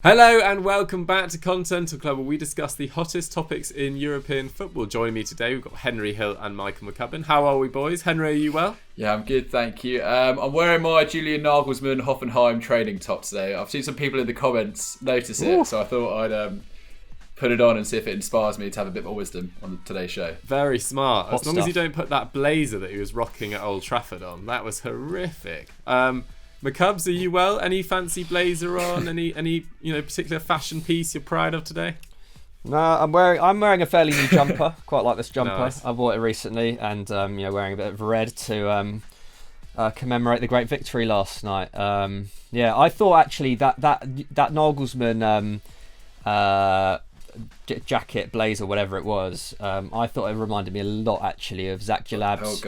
Hello and welcome back to Continental Club, where we discuss the hottest topics in European football. Joining me today, we've got Henry Hill and Michael McCubbin. How are we, boys? Henry, are you well? Yeah, I'm good, thank you. I'm wearing my Julian Nagelsmann Hoffenheim training top today. I've seen some people in the comments notice it, so I thought I'd put it on and see if it inspires me to have a bit more wisdom on today's show. Very smart. As long stuff. as you don't put that blazer that he was rocking at Old Trafford on. That was horrific. McCubbs, are you well? Any fancy blazer on? Any particular fashion piece you're proud of today? No, I'm wearing a fairly new jumper. Quite like this jumper. Nice. I bought it recently, and wearing a bit of red to commemorate the great victory last night. I thought actually that Nagelsmann jacket, blazer, whatever it was, I thought it reminded me a lot actually of Zach Jalab's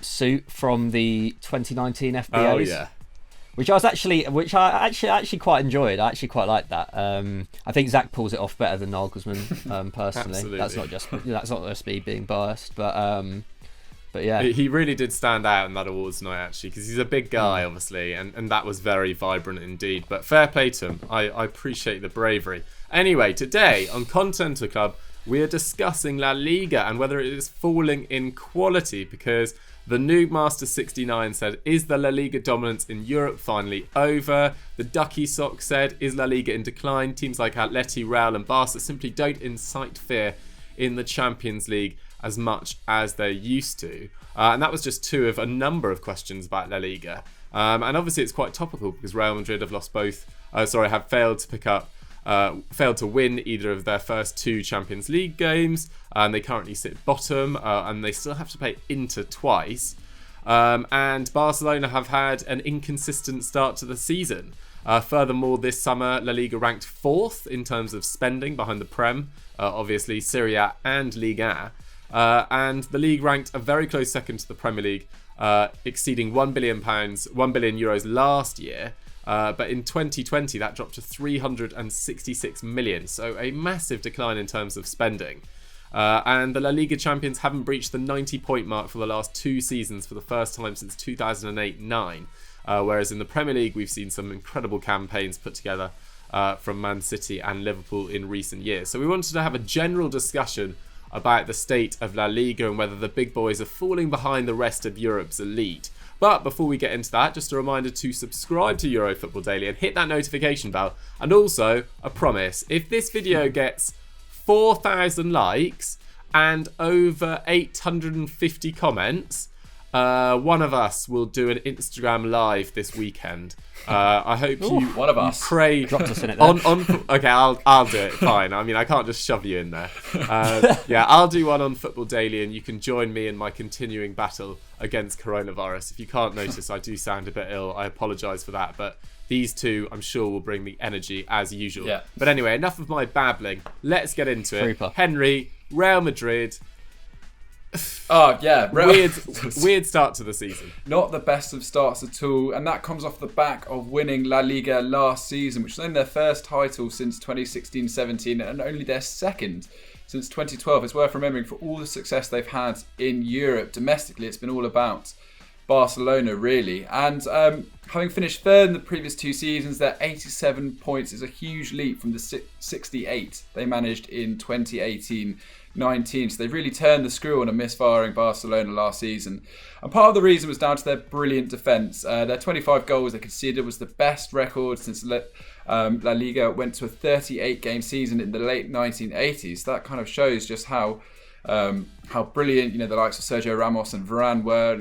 suit from the 2019 FBAs. Oh yeah. Which I actually quite enjoyed. I actually quite liked that. I think Zach pulls it off better than Nagelsmann, personally. Absolutely. That's not just me being biased, but yeah. He really did stand out in that awards night, actually, because he's a big guy, obviously, and that was very vibrant indeed. But fair play to him. I appreciate the bravery. Anyway, today on Continental Club, we are discussing La Liga and whether it is falling in quality, because the Noob Master 69 said, is the La Liga dominance in Europe finally over? The Ducky Sock said, is La Liga in decline? Teams like Atleti, Real and Barca simply don't incite fear in the Champions League as much as they used to. And that was just two of a number of questions about La Liga. And obviously it's quite topical because Real Madrid have failed to win either of their first two Champions League games. And they currently sit bottom, and they still have to play Inter twice. And Barcelona have had an inconsistent start to the season. Furthermore, this summer, La Liga ranked 4th in terms of spending behind the Prem, obviously Serie A and Liga. And the league ranked a very close second to the Premier League, exceeding £1 billion last year. But in 2020, that dropped to 366 million. So a massive decline in terms of spending. And the La Liga champions haven't breached the 90-point mark for the last two seasons for the first time since 2008-09. Whereas in the Premier League, we've seen some incredible campaigns put together from Man City and Liverpool in recent years. So we wanted to have a general discussion about the state of La Liga and whether the big boys are falling behind the rest of Europe's elite. But before we get into that, just a reminder to subscribe to Euro Football Daily and hit that notification bell. And also, a promise, if this video gets 4,000 likes and over 850 comments, one of us will do an Instagram live this weekend. I hope one of us pray dropped us in it. Okay, I'll do it. Fine. I mean, I can't just shove you in there. I'll do one on Football Daily, and you can join me in my continuing battle against coronavirus. If you can't notice, I do sound a bit ill. I apologise for that, but these two, I'm sure, will bring the energy as usual. Yeah. But anyway, enough of my babbling. Let's get into it. Trooper. Henry, Real Madrid. Oh, yeah. Weird start to the season. Not the best of starts at all. And that comes off the back of winning La Liga last season, which was only their first title since 2016-17 and only their second since 2012. It's worth remembering for all the success they've had in Europe. Domestically, it's been all about Barcelona, really. And having finished third in the previous two seasons, their 87 points is a huge leap from the 68 they managed in 2018-19. So they've really turned the screw on a misfiring Barcelona last season. And part of the reason was down to their brilliant defence. Their 25 goals they conceded was the best record since La Liga went to a 38-game season in the late 1980s. That kind of shows just how brilliant, the likes of Sergio Ramos and Varane were.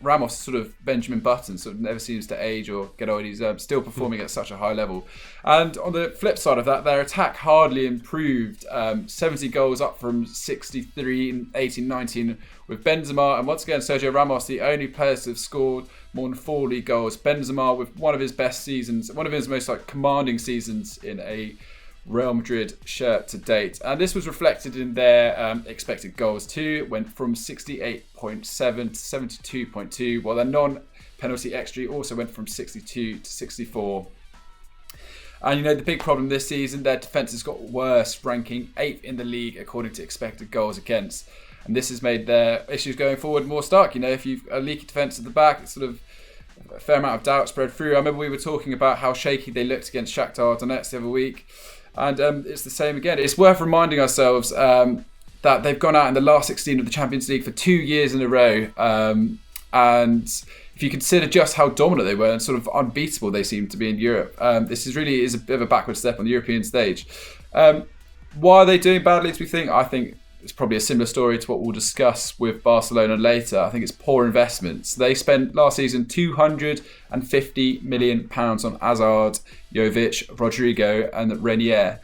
Ramos sort of Benjamin Button, sort of never seems to age or get old. He's still performing at such a high level. And on the flip side of that, their attack hardly improved. 70 goals up from 63 in 18-19 with Benzema, and once again Sergio Ramos, the only players to have scored more than 4 league goals. Benzema with one of his best seasons, one of his most commanding seasons in a Real Madrid shirt to date. And this was reflected in their expected goals too. It went from 68.7 to 72.2, while their non-penalty XG also went from 62 to 64. And the big problem this season, their defence has got worse, ranking 8th in the league according to expected goals against. And this has made their issues going forward more stark. If you've a leaky defence at the back, it's sort of a fair amount of doubt spread through. I remember we were talking about how shaky they looked against Shakhtar Donetsk the other week. And it's the same again. It's worth reminding ourselves that they've gone out in the last 16 of the Champions League for 2 years in a row. And if you consider just how dominant they were and sort of unbeatable they seem to be in Europe, this is a bit of a backward step on the European stage. Why are they doing badly, do we think? I think it's probably a similar story to what we'll discuss with Barcelona later. I think it's poor investments. They spent last season £250 million on Hazard, Jovic, Rodrigo and Renier.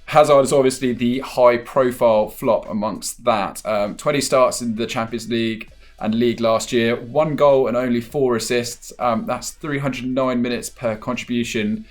Hazard is obviously the high-profile flop amongst that. 20 starts in the Champions League and League last year, 1 goal and only 4 assists. That's 309 minutes per contribution.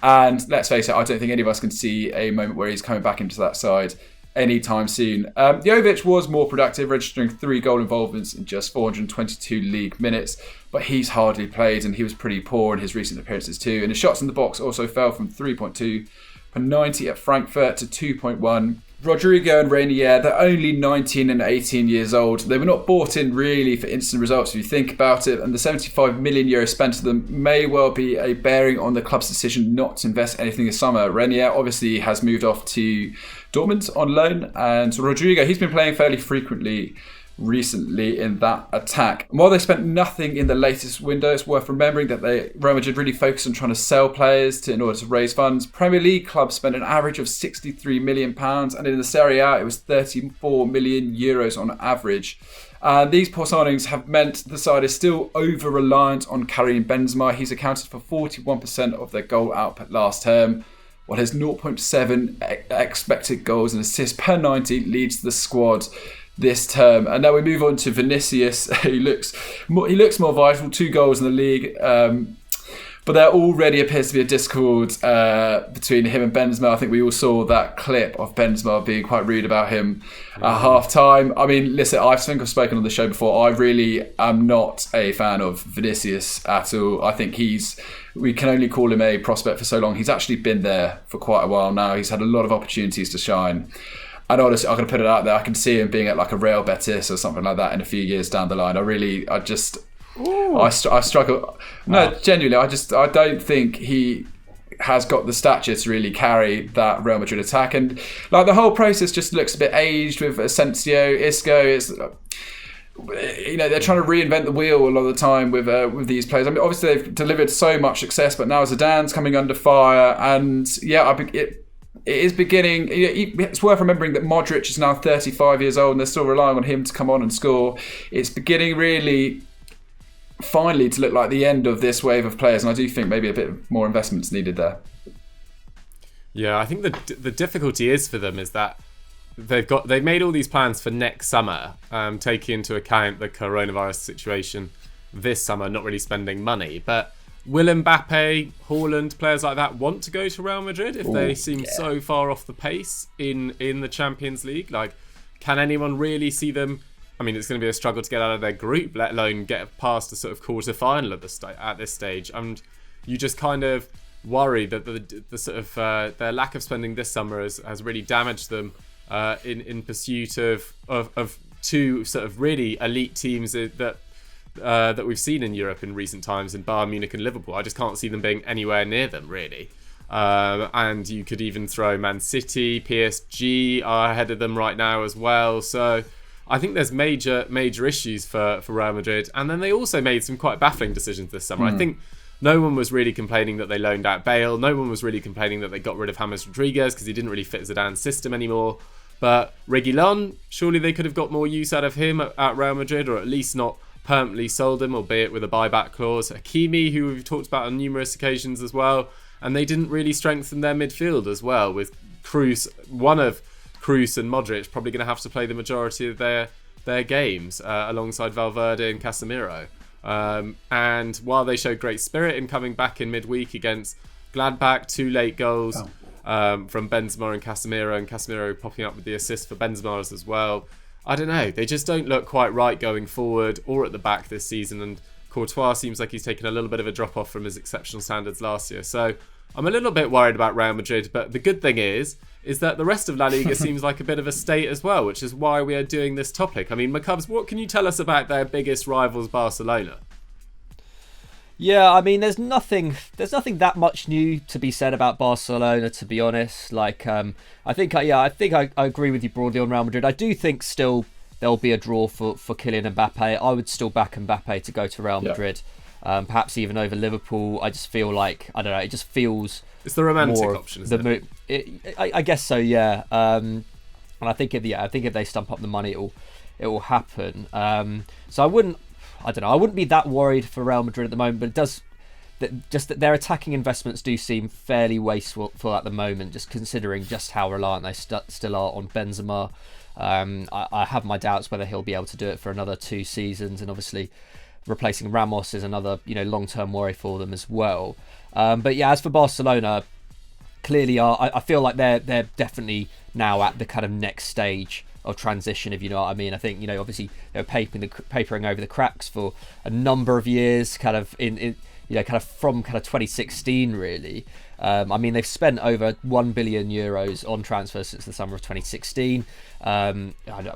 And let's face it, I don't think any of us can see a moment where he's coming back into that side anytime soon. Jovic was more productive, registering 3 goal involvements in just 422 league minutes, but he's hardly played and he was pretty poor in his recent appearances too. And his shots in the box also fell from 3.2 per 90 at Frankfurt to 2.1. Rodrigo and Renier, they're only 19 and 18 years old. They were not bought in really for instant results if you think about it, and the €75 million spent to them may well be a bearing on the club's decision not to invest anything this summer. Renier obviously has moved off to Dortmund on loan, and Rodrigo, he's been playing fairly frequently recently in that attack. And while they spent nothing in the latest window, it's worth remembering that Real Madrid really focused on trying to sell players in order to raise funds. Premier League clubs spent an average of £63 million, and in the Serie A it was €34 million on average. These poor signings have meant the side is still over-reliant on Karim Benzema. He's accounted for 41% of their goal output last term, while his 0.7 expected goals and assists per 90 leads the squad this term. And now we move on to Vinicius. He looks more vital, 2 goals in the league, but there already appears to be a discord between him and Benzema. I think we all saw that clip of Benzema being quite rude about him at half-time. I mean, listen, I think I've spoken on the show before. I really am not a fan of Vinicius at all. I think we can only call him a prospect for so long. He's actually been there for quite a while now. He's had a lot of opportunities to shine. And honestly, I'm going to put it out there. I can see him being at like a Real Betis or something like that in a few years down the line. I struggle. No, genuinely, I don't think he has got the stature to really carry that Real Madrid attack. And like the whole process just looks a bit aged with Asensio, Isco. It's, they're trying to reinvent the wheel a lot of the time with these players. I mean, obviously they've delivered so much success, but now Zidane's coming under fire. And yeah, it is beginning. It's worth remembering that Modric is now 35 years old and they're still relying on him to come on and score. It's beginning really finally to look like the end of this wave of players, and I do think maybe a bit more investment's needed there. Yeah, I think the difficulty is for them is that they've made all these plans for next summer, taking into account the coronavirus situation this summer, not really spending money. But will Mbappe, Haaland, players like that want to go to Real Madrid if they seem so far off the pace in the Champions League? Like, can anyone really see them? I mean, it's going to be a struggle to get out of their group, let alone get past the sort of quarter-final at this stage. And you just kind of worry that the sort of their lack of spending this summer has really damaged them in pursuit of 2 sort of really elite teams that we've seen in Europe in recent times, in Bayern Munich and Liverpool. I just can't see them being anywhere near them, really. And you could even throw Man City, PSG are ahead of them right now as well. So I think there's major issues for Real Madrid. And then they also made some quite baffling decisions this summer. I think no one was really complaining that they loaned out Bale. No one was really complaining that they got rid of James Rodriguez because he didn't really fit Zidane's system anymore. But Reguilon, surely they could have got more use out of him at Real Madrid, or at least not permanently sold him, albeit with a buyback clause. Hakimi, who we've talked about on numerous occasions as well. And they didn't really strengthen their midfield as well, with one of Kroos and Modric probably going to have to play the majority of their games alongside Valverde and Casemiro. And while they showed great spirit in coming back in midweek against Gladbach, 2 late goals from Benzema and Casemiro popping up with the assist for Benzema as well. I don't know, they just don't look quite right going forward or at the back this season, and Courtois seems like he's taken a little bit of a drop off from his exceptional standards last year. So I'm a little bit worried about Real Madrid, but the good thing is that the rest of La Liga seems like a bit of a state as well, which is why we are doing this topic. I mean, McCubs, what can you tell us about their biggest rivals, Barcelona? Yeah, I mean, there's nothing that much new to be said about Barcelona, to be honest. Like, I think I agree with you broadly on Real Madrid. I do think still there'll be a draw for Kylian Mbappe. I would still back Mbappe to go to Real Madrid, perhaps even over Liverpool. I just feel like, I don't know, it just feels it's the romantic option, isn't it? I guess so, yeah. And I think if they stump up the money, it will happen. So I wouldn't be that worried for Real Madrid at the moment, but it does just that their attacking investments do seem fairly wasteful at the moment, just considering just how reliant they still are on Benzema. I have my doubts whether he'll be able to do it for another 2 seasons, and obviously replacing Ramos is another long-term worry for them as well. But yeah, as for Barcelona, clearly I feel like they're definitely now at the kind of next stage of transition, if you know what I mean. I think obviously they were papering over the cracks for a number of years, kind of from 2016 really. I mean, they've spent over €1 billion on transfers since the summer of 2016.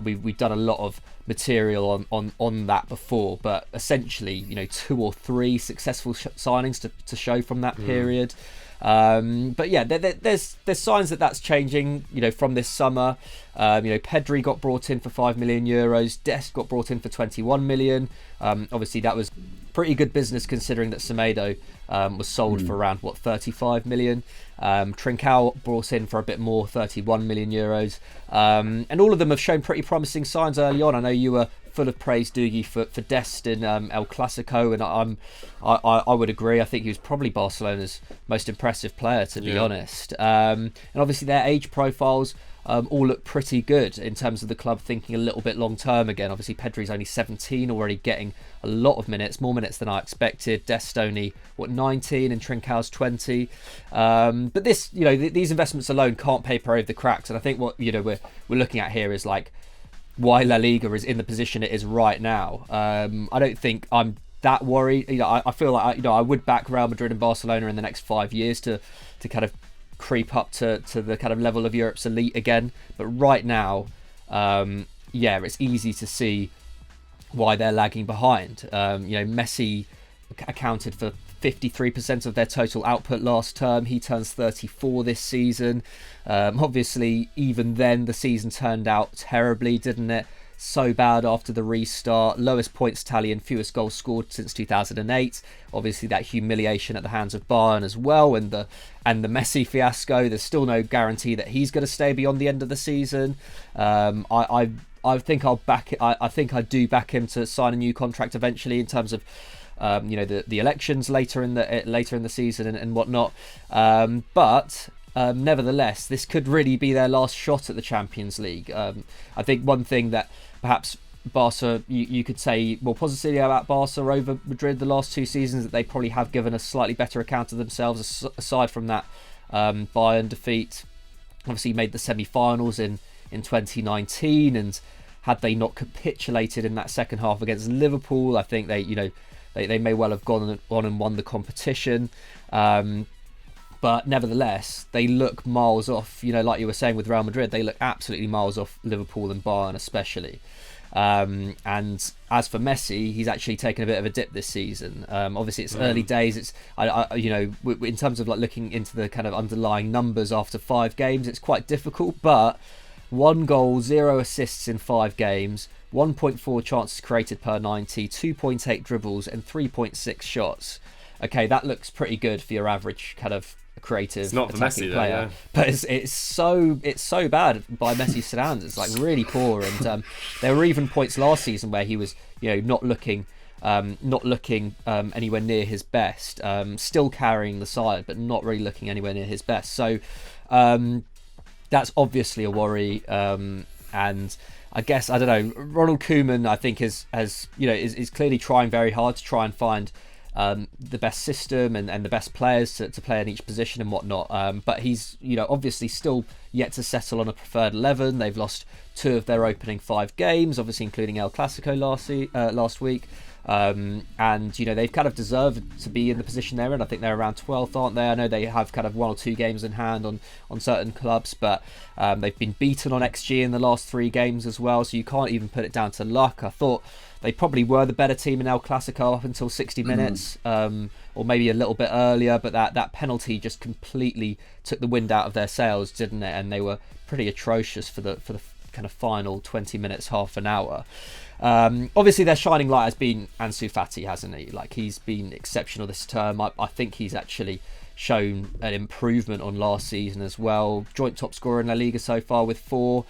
We've done a lot of material on that before, but essentially 2 or 3 successful signings to show from that period. But yeah, there's signs that's changing. From this summer, Pedri got brought in for €5 million. Dest got brought in for 21 million. Obviously, that was pretty good business considering that Semedo was sold for around 35 million. Trincao brought in for a bit more, 31 million euros. And all of them have shown pretty promising signs early on. I know you were full of praise, Doogie, for Dest in El Clasico, and I would agree. I think he was probably Barcelona's most impressive player, to be honest. And obviously their age profiles all look pretty good in terms of the club thinking a little bit long term again. Obviously Pedri's only 17, already getting a lot of minutes, more minutes than I expected. Dest only 19, and Trincao's 20. But this, these investments alone can't paper over the cracks. And I think what we're looking at here is like why La Liga is in the position it is right now. I don't think I'm that worried. I feel like I would back Real Madrid and Barcelona in the next 5 years to kind of creep up to the kind of level of Europe's elite again. But right now, it's easy to see why they're lagging behind. Messi accounted for 53% of their total output last term. He turns 34 this season. Obviously, even then, the season turned out terribly, didn't it? So bad after the restart. Lowest points tally and fewest goals scored since 2008. Obviously, that humiliation at the hands of Bayern as well, and the Messi fiasco. There's still no guarantee that he's going to stay beyond the end of the season. I think I'll back it. I think I do back him to sign a new contract eventually, in terms of the elections later in the season and whatnot. But nevertheless, this could really be their last shot at the Champions League. I think one thing that perhaps Barca, you could say more positively about Barca over Madrid the last 2 seasons, that they probably have given a slightly better account of themselves, aside from that Bayern defeat. Obviously made the semi-finals in 2019, and had they not capitulated in that second half against Liverpool, I think they may well have gone on and won the competition. But nevertheless, they look miles off, like you were saying with Real Madrid, they look absolutely miles off Liverpool and Bayern especially. And as for Messi, he's actually taken a bit of a dip this season. Obviously, it's early days. It's in terms of like looking into the kind of underlying numbers after 5 games, it's quite difficult. But 1 goal, 0 assists in 5 games, 1.4 chances created per 90, 2.8 dribbles, and 3.6 shots. Okay, that looks pretty good for your average kind of creative attacking player. But it's so bad by Messi's standards. It's like really poor. And there were even points last season where he was not looking anywhere near his best. Still carrying the side, but not really looking anywhere near his best. So that's obviously a worry. And I guess, I don't know, Ronald Koeman, I think, is clearly trying very hard to try and find the best system and the best players to play in each position and whatnot. But he's obviously still yet to settle on a preferred 11. They've lost 2 of their opening 5 games, obviously including El Clasico last week. And they've kind of deserved to be in the position they're in. I think they're around 12th, aren't they? I know they have kind of 1 or 2 games in hand on certain clubs, but they've been beaten on XG in the last 3 games as well, so you can't even put it down to luck. I thought they probably were the better team in El Clasico up until 60 minutes, or maybe a little bit earlier, but that penalty just completely took the wind out of their sails, didn't it? And they were pretty atrocious for the kind of final 20 minutes, half an hour. Obviously their shining light has been Ansu Fati, hasn't he? Like, he's been exceptional this term. I think he's actually shown an improvement on last season as well. Joint top scorer in La Liga so far with 4.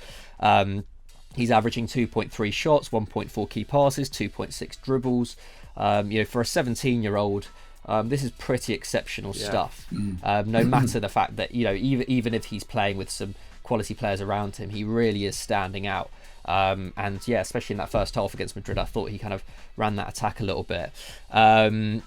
He's averaging 2.3 shots, 1.4 key passes, 2.6 dribbles. For a 17-year-old, this is pretty exceptional stuff. No matter the fact that even if he's playing with some quality players around him, he really is standing out. Especially in that first half against Madrid, I thought he kind of ran that attack a little bit. But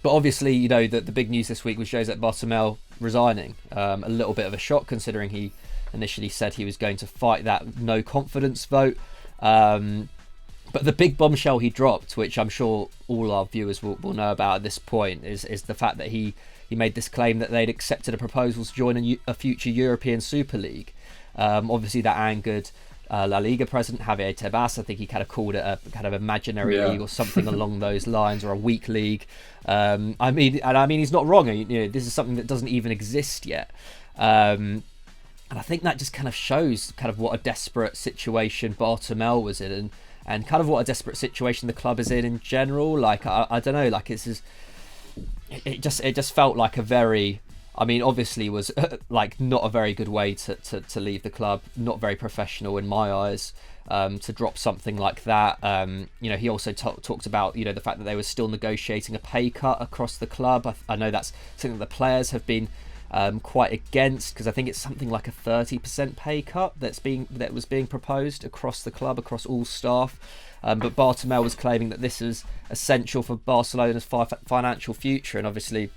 obviously, the big news this week was Josep Bartomeu resigning. A little bit of a shock, considering he initially said he was going to fight that no confidence vote. But the big bombshell he dropped, which I'm sure all our viewers will know about at this point, is the fact that he made this claim that they'd accepted a proposal to join a future European Super League. Obviously, that angered La Liga president Javier Tebas. I think he kind of called it a kind of imaginary league or something along those lines, or a weak league. I mean, he's not wrong. This is something that doesn't even exist yet. And I think that just kind of shows kind of what a desperate situation Bartomeu was in, and kind of what a desperate situation the club is in general. Like, I don't know, like it just felt like a very, I mean, obviously was like not a very good way to leave the club, not very professional in my eyes, to drop something like that. He also talked about, the fact that they were still negotiating a pay cut across the club. I know that's something that the players have been quite against, because I think it's something like a 30% pay cut that was being proposed across the club, across all staff. But Bartomeu was claiming that this is essential for Barcelona's financial future, and obviously,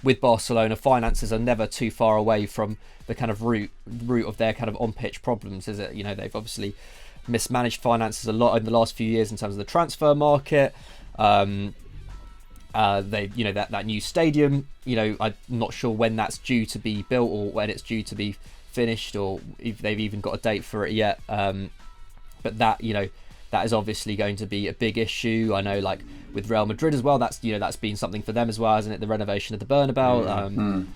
with Barcelona, finances are never too far away from the kind of root of their kind of on-pitch problems, is it? They've obviously mismanaged finances a lot in the last few years in terms of the transfer market. That new stadium, I'm not sure when that's due to be built or when it's due to be finished, or if they've even got a date for it yet. But that is obviously going to be a big issue. I know, like with Real Madrid as well, that's been something for them as well, hasn't it? The renovation of the Bernabeu.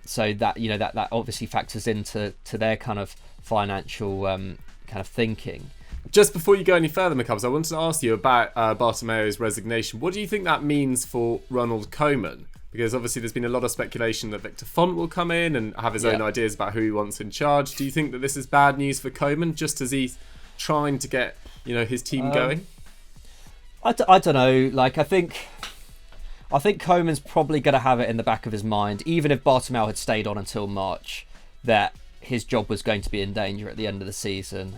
So that obviously factors into their kind of financial kind of thinking. Just before you go any further, McCubbs, I wanted to ask you about Bartomeu's resignation. What do you think that means for Ronald Koeman? Because obviously there's been a lot of speculation that Victor Font will come in and have his own ideas about who he wants in charge. Do you think that this is bad news for Koeman, just as he's trying to get his team going? I don't know. Like, I think Koeman's probably going to have it in the back of his mind, even if Bartomeu had stayed on until March, that his job was going to be in danger at the end of the season.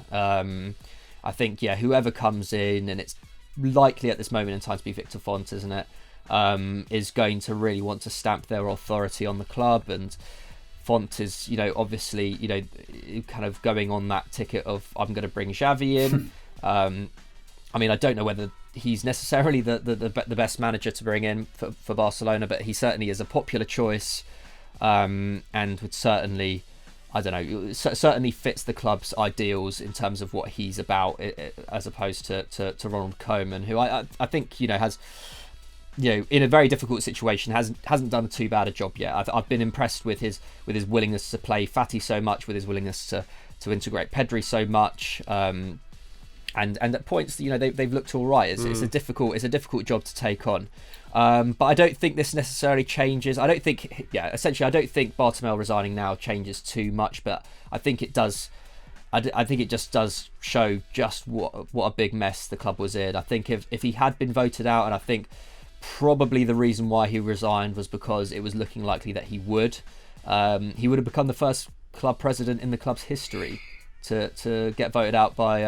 I think, whoever comes in, and it's likely at this moment in time to be Victor Font, isn't it, is going to really want to stamp their authority on the club. And Font is, obviously, kind of going on that ticket of, I'm going to bring Xavi in. I mean, I don't know whether he's necessarily the best manager to bring in for Barcelona, but he certainly is a popular choice, and would certainly, I don't know, certainly fits the club's ideals in terms of what he's about, as opposed to Ronald Koeman, who I think has, in a very difficult situation, hasn't done too bad a job yet. I've been impressed with his willingness to play Fati so much, with his willingness to integrate Pedri so much, and at points, they've looked all right. It's a difficult job to take on. But I don't think this necessarily changes. I don't think Bartomeu resigning now changes too much, but I think it does. I think it just does show just what a big mess the club was in. I think if he had been voted out, and I think probably the reason why he resigned was because it was looking likely that he would have become the first club president in the club's history to get voted out by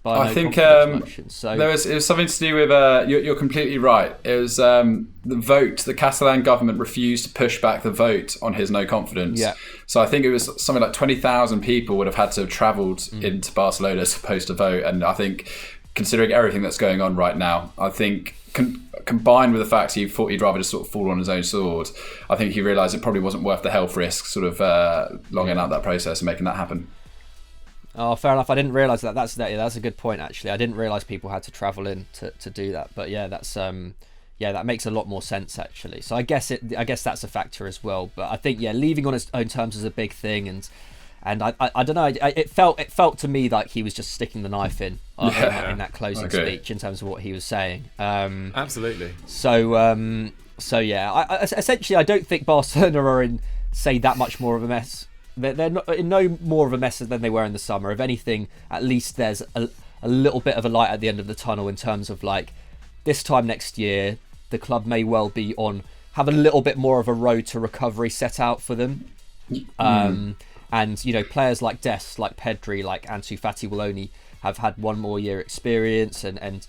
I think so it was something to do with you're completely right. It was the vote. The Catalan government refused to push back the vote on his no confidence. So I think it was something like 20,000 people would have had to have travelled into Barcelona supposed to vote, and I think considering everything that's going on right now. I think combined with the fact he thought he'd rather just sort of fall on his own sword, I think he realised it probably wasn't worth the health risk, sort of longing out that process and making that happen. Oh, fair enough. I didn't realise that. That's a good point, actually. I didn't realise people had to travel in to do that. But yeah, that's that makes a lot more sense, actually. So I guess that's a factor as well. But I think leaving on his own terms is a big thing, and I don't know. It felt to me like he was just sticking the knife in that closing speech in terms of what he was saying. Absolutely. So yeah, essentially, I don't think Barcelona are in, say, that much more of a mess. They're not in no more of a mess than they were in the summer. If anything, at least there's a little bit of a light at the end of the tunnel in terms of like this time next year, the club may well have a little bit more of a road to recovery set out for them. And players like Dest, like Pedri, like Ansu Fati will only have had one more year experience, and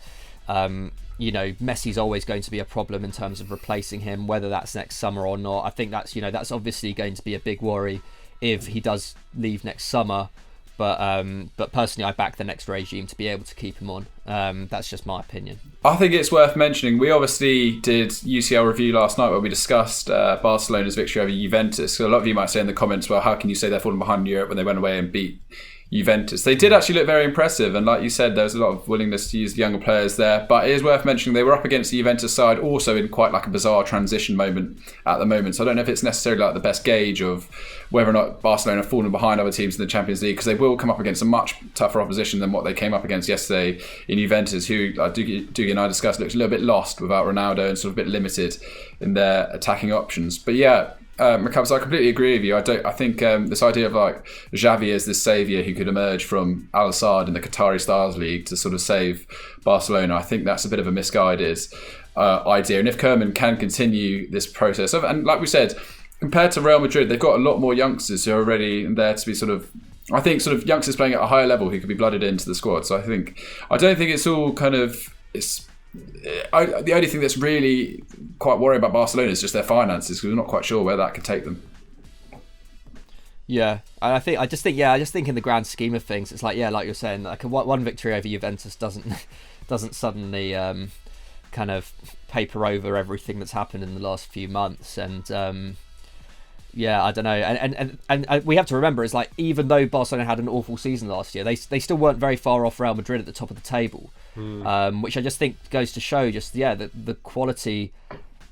Messi's always going to be a problem in terms of replacing him, whether that's next summer or not. I think that's obviously going to be a big worry if he does leave next summer. But personally, I back the next regime to be able to keep him on. That's just my opinion. I think it's worth mentioning, we obviously did UCL review last night where we discussed Barcelona's victory over Juventus. So a lot of you might say in the comments, well, how can you say they're falling behind in Europe when they went away and beat Juventus? They did actually look very impressive, and like you said, there was a lot of willingness to use the younger players there. But it is worth mentioning they were up against the Juventus side also in quite like a bizarre transition moment at the moment. So I don't know if it's necessarily like the best gauge of whether or not Barcelona have fallen behind other teams in the Champions League, because they will come up against a much tougher opposition than what they came up against yesterday in Juventus, who Dougie and I discussed looks a little bit lost without Ronaldo and sort of a bit limited in their attacking options. But yeah, Macabs, I completely agree with you. I think this idea of like Xavi as this saviour who could emerge from Al Sadd in the Qatari Stars League to sort of save Barcelona, I think that's a bit of a misguided idea. And if Koeman can continue this process and like we said, compared to Real Madrid, they've got a lot more youngsters who are already there to be sort of youngsters playing at a higher level who could be blooded into the squad. So I don't think it's all kind of the only thing that's really quite worrying about Barcelona is just their finances, because we're not quite sure where that could take them. Yeah, and I just think in the grand scheme of things, it's like you're saying, like one victory over Juventus doesn't suddenly kind of paper over everything that's happened in the last few months, and I don't know, and we have to remember, it's like even though Barcelona had an awful season last year, they still weren't very far off Real Madrid at the top of the table. Which I just think goes to show that the quality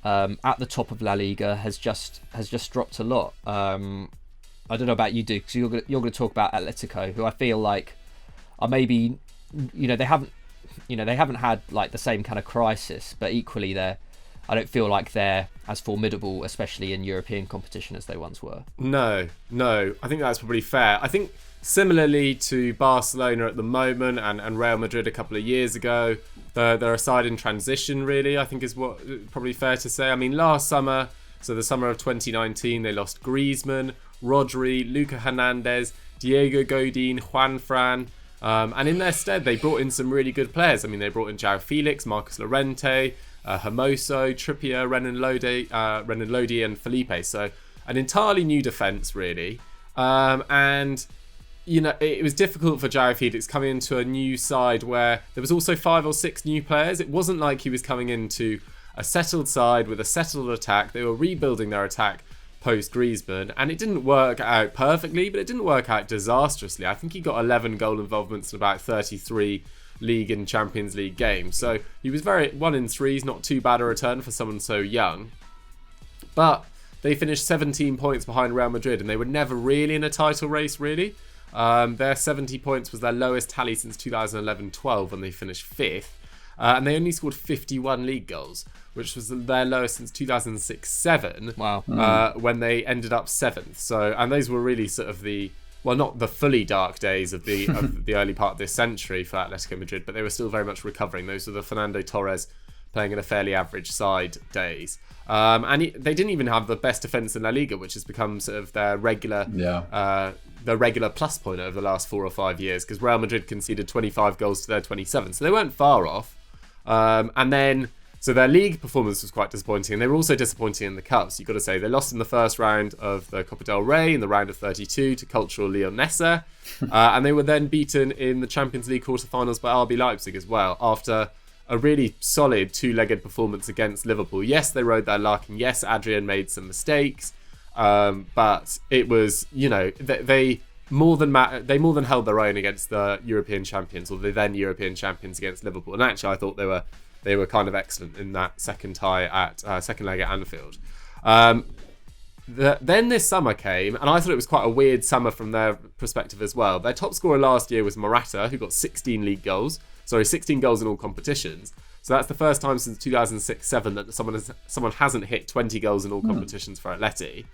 at the top of La Liga has just dropped a lot. I don't know about you, Duke, because you're going to talk about Atletico, who I feel like are maybe they haven't had like the same kind of crisis, but equally I don't feel like they're as formidable, especially in European competition, as they once were. No, I think that's probably fair. I think similarly to Barcelona at the moment and Real Madrid a couple of years ago, they're a side in transition, really, I think is what probably fair to say. I mean, last summer, so the summer of 2019, they lost Griezmann, Rodri, Luca Hernandez, Diego Godin, Juan Fran, and in their stead, they brought in some really good players. I mean, they brought in João Felix, Marcos Llorente, Hermoso, Trippier, Renan Lodi and Felipe. So an entirely new defence, really. And it was difficult for João Felix coming into a new side where there was also 5 or 6 new players. It wasn't like he was coming into a settled side with a settled attack. They were rebuilding their attack post Griezmann, and it didn't work out perfectly, but it didn't work out disastrously. I think he got 11 goal involvements in about 33 League and Champions League games. So he was 1 in 3 is not too bad a return for someone so young. But they finished 17 points behind Real Madrid, and they were never really in a title race, really. Their 70 points was their lowest tally since 2011-12 when they finished 5th. And they only scored 51 league goals, which was their lowest since 2006-07. Wow. When they ended up 7th. So, and those were really sort of not the fully dark days of the early part of this century for Atletico Madrid, but they were still very much recovering. Those were the Fernando Torres playing in a fairly average side days. They didn't even have the best defence in La Liga, which has become sort of their regular plus point over the last 4 or 5 years, because Real Madrid conceded 25 goals to their 27, so they weren't far off. And then So their league performance was quite disappointing, and they were also disappointing in the cups. You've got to say they lost in the first round of the Copa del Rey in the round of 32 to Cultural Leonesa, and they were then beaten in the Champions League quarterfinals by RB Leipzig as well, after a really solid two-legged performance against Liverpool. Yes, they rode their luck, and yes, Adrian made some mistakes, but it was, they more than held their own against the European champions, or the then European champions, against Liverpool. And actually, I thought they were kind of excellent in that second leg at Anfield. Then this summer came, and I thought it was quite a weird summer from their perspective as well. Their top scorer last year was Morata, who got 16 goals in all competitions. So that's the first time since 2006-07 that someone hasn't hit 20 goals in all competitions for Atleti.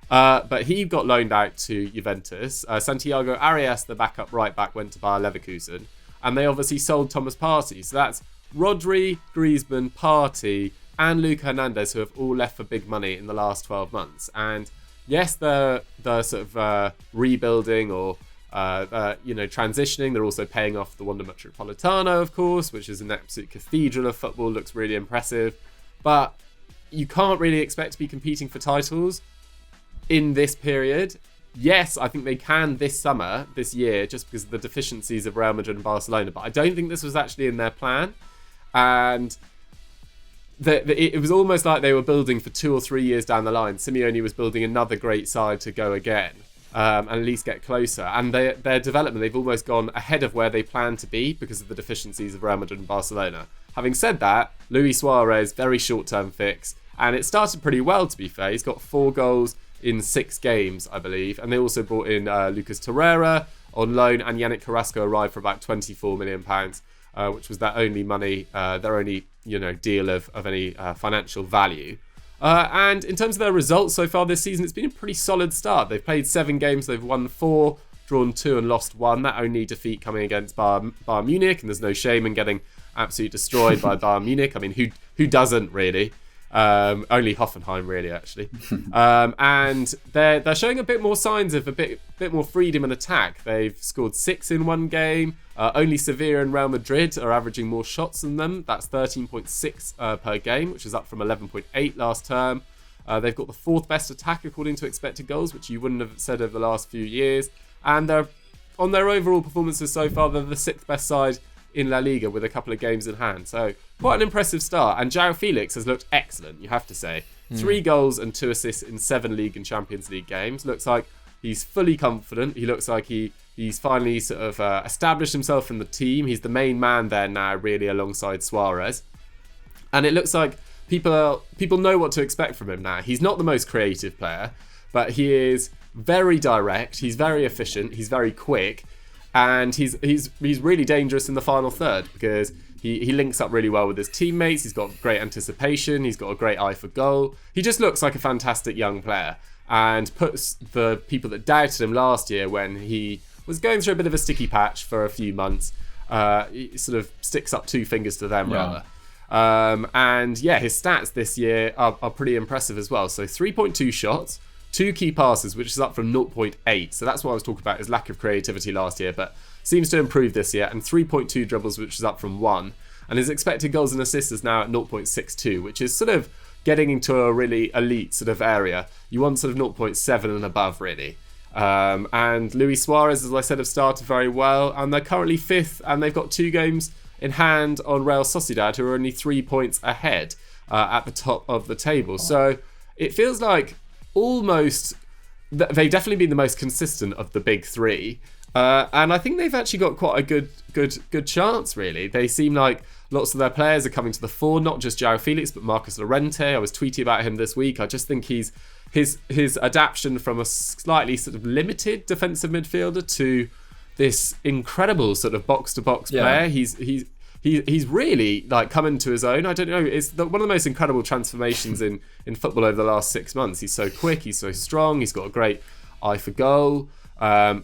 But he got loaned out to Juventus. Santiago Arias, the backup right back, went to Bayer Leverkusen, and they obviously sold Thomas Partey. So that's Rodri, Griezmann, Partey, and Luke Hernandez, who have all left for big money in the last 12 months. And yes, they're sort of rebuilding or transitioning. They're also paying off the Wanda Metropolitano, of course, which is an absolute cathedral of football. Looks really impressive, but you can't really expect to be competing for titles in this period. Yes, I think they can this year, just because of the deficiencies of Real Madrid and Barcelona, but I don't think this was actually in their plan. And it was almost like they were building for 2 or 3 years down the line. Simeone was building another great side to go again, and at least get closer. And their development, they've almost gone ahead of where they planned to be because of the deficiencies of Real Madrid and Barcelona. Having said that, Luis Suarez, very short-term fix, and it started pretty well, to be fair. He's got 4 goals in 6 games, I believe. And they also brought in Lucas Torreira on loan, and Yannick Carrasco arrived for about £24 million, which was their only deal of any financial value. And in terms of their results so far this season, it's been a pretty solid start. They've played 7 games, they've won 4, drawn 2 and lost 1. That only defeat coming against Bayern Munich, and there's no shame in getting absolutely destroyed by Bayern Munich. I mean, who doesn't really? Only Hoffenheim, really, actually. And they're showing a bit more signs of a bit more freedom in attack. They've scored 6 in one game. Only Sevilla and Real Madrid are averaging more shots than them. That's 13.6 per game, which is up from 11.8 last term. They've got the 4th best attack according to expected goals, which you wouldn't have said over the last few years. And on their overall performances so far, they're the 6th best side in La Liga with a couple of games in hand. So quite an impressive start. And João Felix has looked excellent, you have to say. 3 goals and 2 assists in 7 League and Champions League games. Looks like he's fully confident. He looks like he's finally sort of established himself in the team. He's the main man there now, really, alongside Suarez. And it looks like people know what to expect from him now. He's not the most creative player, but he is very direct. He's very efficient. He's very quick. And he's really dangerous in the final third because he links up really well with his teammates. He's got great anticipation. He's got a great eye for goal. He just looks like a fantastic young player and puts the people that doubted him last year when he was going through a bit of a sticky patch for a few months, he sort of sticks up 2 fingers to them, rather. And yeah, his stats this year are pretty impressive as well. So 3.2 shots, 2 key passes, which is up from 0.8. So that's what I was talking about, his lack of creativity last year, but seems to improve this year. And 3.2 dribbles, which is up from 1. And his expected goals and assists is now at 0.62, which is sort of getting into a really elite sort of area. You want sort of 0.7 and above, really. And Luis Suarez, as I said, have started very well. And they're currently 5th, and they've got 2 games in hand on Real Sociedad, who are only 3 points ahead at the top of the table. So it feels like almost they've definitely been the most consistent of the big 3, and I think they've actually got quite a good chance, really. They seem like lots of their players are coming to the fore, not just João Felix but Marcus Llorente. I was tweeting about him this week. I just think his adaptation from a slightly sort of limited defensive midfielder to this incredible sort of box-to-box player. He's really like come into his own. I don't know. It's one of the most incredible transformations in football over the last 6 months. He's so quick. He's so strong. He's got a great eye for goal.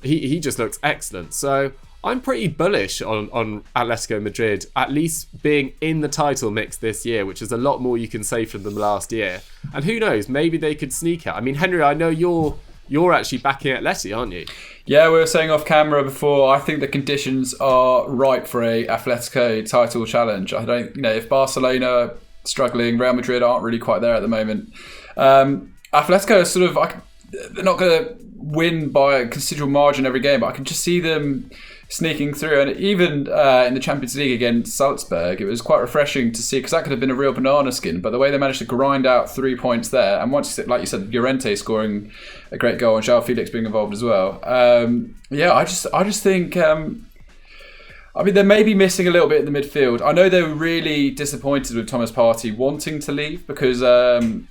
He just looks excellent. So I'm pretty bullish on Atletico Madrid at least being in the title mix this year, which is a lot more you can say from them last year. And who knows? Maybe they could sneak it. I mean, Henry, I know you're actually backing Atleti, aren't you? Yeah, we were saying off camera before, I think the conditions are ripe for a Atletico title challenge. I don't, if Barcelona struggling. Real Madrid aren't really quite there at the moment. Atletico are sort of, they're not going to win by a considerable margin every game, but I can just see them sneaking through. And even in the Champions League against Salzburg, it was quite refreshing to see, because that could have been a real banana skin, but the way they managed to grind out 3 points there, and once, like you said, Llorente scoring a great goal and João Felix being involved as well. I just think they may be missing a little bit in the midfield. I know they were really disappointed with Thomas Partey wanting to leave because,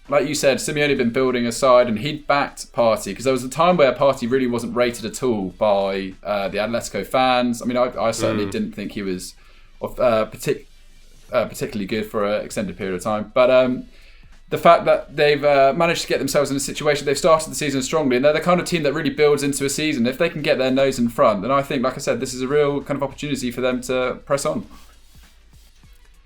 like you said, Simeone had been building a side and he'd backed Partey, because there was a time where Partey really wasn't rated at all by the Atletico fans. I mean, I certainly didn't think he was particularly good for an extended period of time. But the fact that they've managed to get themselves in a situation, they've started the season strongly, and they're the kind of team that really builds into a season. If they can get their nose in front, then I think, like I said, this is a real kind of opportunity for them to press on.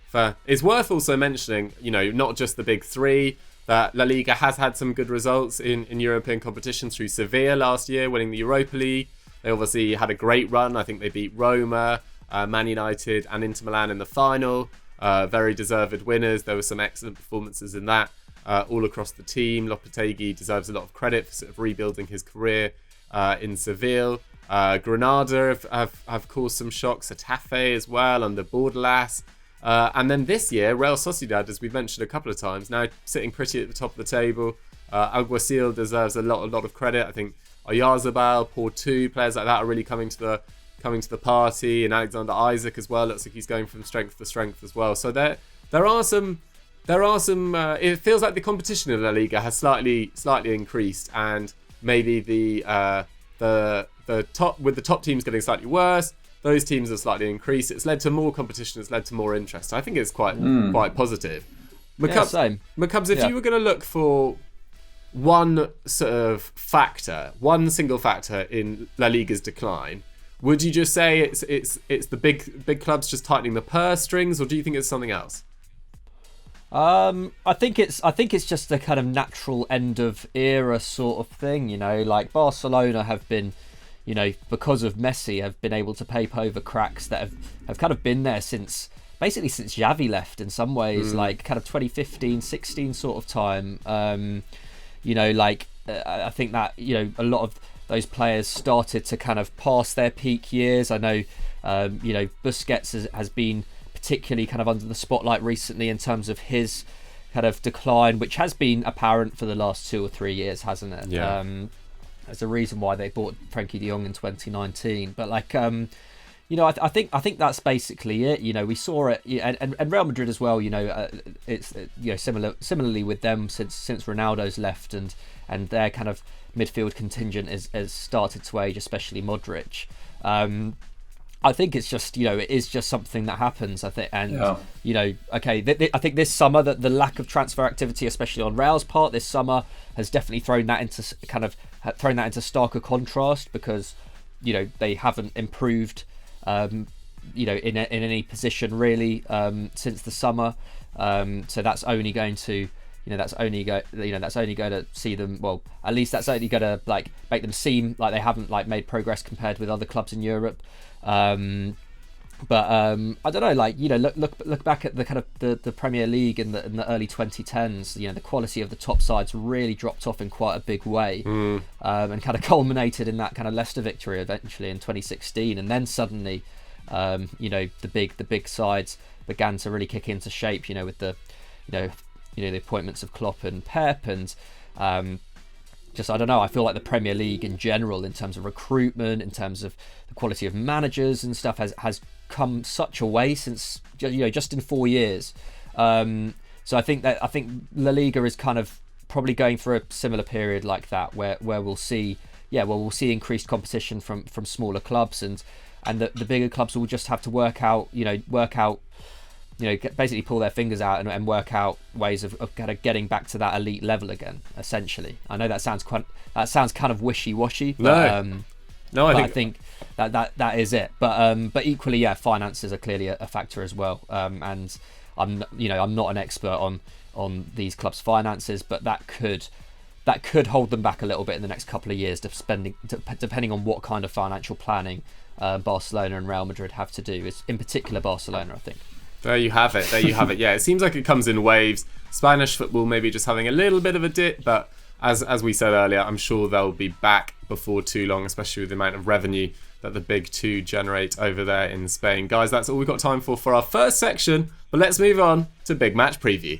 Fair. It's worth also mentioning, not just the big three, that La Liga has had some good results in European competition through Sevilla last year, winning the Europa League. They obviously had a great run. I think they beat Roma, Man United and Inter Milan in the final. Very deserved winners. There were some excellent performances in that all across the team. Lopetegui deserves a lot of credit for sort of rebuilding his career in Seville. Granada have caused some shocks. Getafe as well under Bordalas. And then this year, Real Sociedad, as we've mentioned a couple of times, now sitting pretty at the top of the table. Alguacil deserves a lot of credit. I think Oyarzabal, Porto, players like that are really coming to the party, and Alexander Isaac as well looks like he's going from strength to strength as well. So there are some. It feels like the competition in La Liga has slightly increased, and maybe the top teams getting slightly worse. Those teams have slightly increased. It's led to more competition. It's led to more interest. I think it's quite positive. Same. McCubs, if you were going to look for one sort of factor, one single factor in La Liga's decline, would you just say it's the big clubs just tightening the purse strings, or do you think it's something else? I think it's just a kind of natural end of era sort of thing. Like Barcelona have been, because of Messi, have been able to paper over cracks that have kind of been there since Xavi left in some ways, like kind of 2015, 16 sort of time. I think that, a lot of those players started to kind of pass their peak years. I know, Busquets has been particularly kind of under the spotlight recently in terms of his kind of decline, which has been apparent for the last 2 or 3 years, hasn't it? Yeah. There's a reason why they bought Frankie de Jong in 2019. But I think that's basically it. We saw it, and Real Madrid as well. It's similarly with them since Ronaldo's left, and their kind of midfield contingent has started to age, especially Modric. I think it's just it is just something that happens. I think, and I think this summer that the lack of transfer activity, especially on Real's part this summer, has definitely thrown that into starker contrast, because they haven't improved in any position really since the summer. So that's only going to see them, well, at least that's only going to make them seem like they haven't made progress compared with other clubs in Europe. But I don't know, look back at the kind of the Premier League in the early 2010s. The quality of the top sides really dropped off in quite a big way, and kind of culminated in that kind of Leicester victory eventually in 2016, and then suddenly the big sides began to really kick into shape, with the the appointments of Klopp and Pep, and I don't know, I feel like the Premier League in general, in terms of recruitment, in terms of the quality of managers and stuff, has come such a way since just in 4 years. So I think La Liga is kind of probably going through a similar period like that, where we'll see increased competition from smaller clubs, and the bigger clubs will just have to work out basically pull their fingers out and work out ways of kind of getting back to that elite level again, essentially. I know that sounds kind of wishy-washy, but I think that is it. But equally, finances are clearly a factor as well. And I'm not an expert on these clubs' finances, but that could hold them back a little bit in the next couple of years, depending on what kind of financial planning Barcelona and Real Madrid have to do. It's in particular Barcelona, I think. There you have it. Yeah, it seems like it comes in waves. Spanish football maybe just having a little bit of a dip, but as we said earlier, I'm sure they'll be back before too long, especially with the amount of revenue that the big two generate over there in Spain. Guys, that's all we've got time for our first section, but let's move on to big match preview.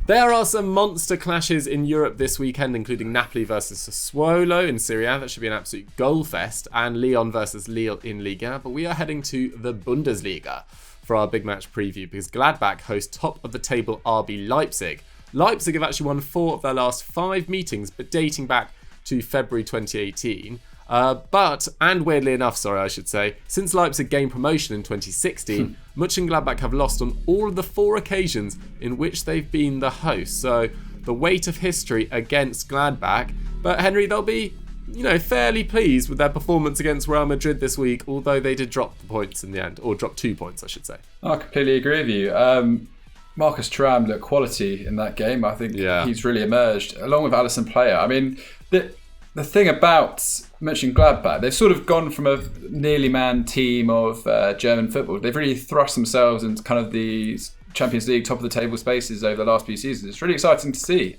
There are some monster clashes in Europe this weekend, including Napoli versus Sassuolo in Serie A. That should be an absolute goal fest, and Lyon versus Lille in Liga. But we are heading to the Bundesliga for our big match preview because Gladbach host top of the table RB Leipzig. Leipzig have actually won 4 of their last 5 meetings, but dating back to February 2018. And weirdly enough, since Leipzig gained promotion in 2016, Mönchengladbach have lost on all of the 4 occasions in which they've been the host. So the weight of history against Gladbach. But Henry, they'll be, fairly pleased with their performance against Real Madrid this week, although they did drop the points in the end, or drop 2 points, I should say. I completely agree with you. Marcus Thuram looked quality in that game. I think he's really emerged, along with Alisson Player. I mean, the thing about Mönchengladbach, they've sort of gone from a nearly manned team of German football. They've really thrust themselves into kind of the Champions League top of the table spaces over the last few seasons. It's really exciting to see.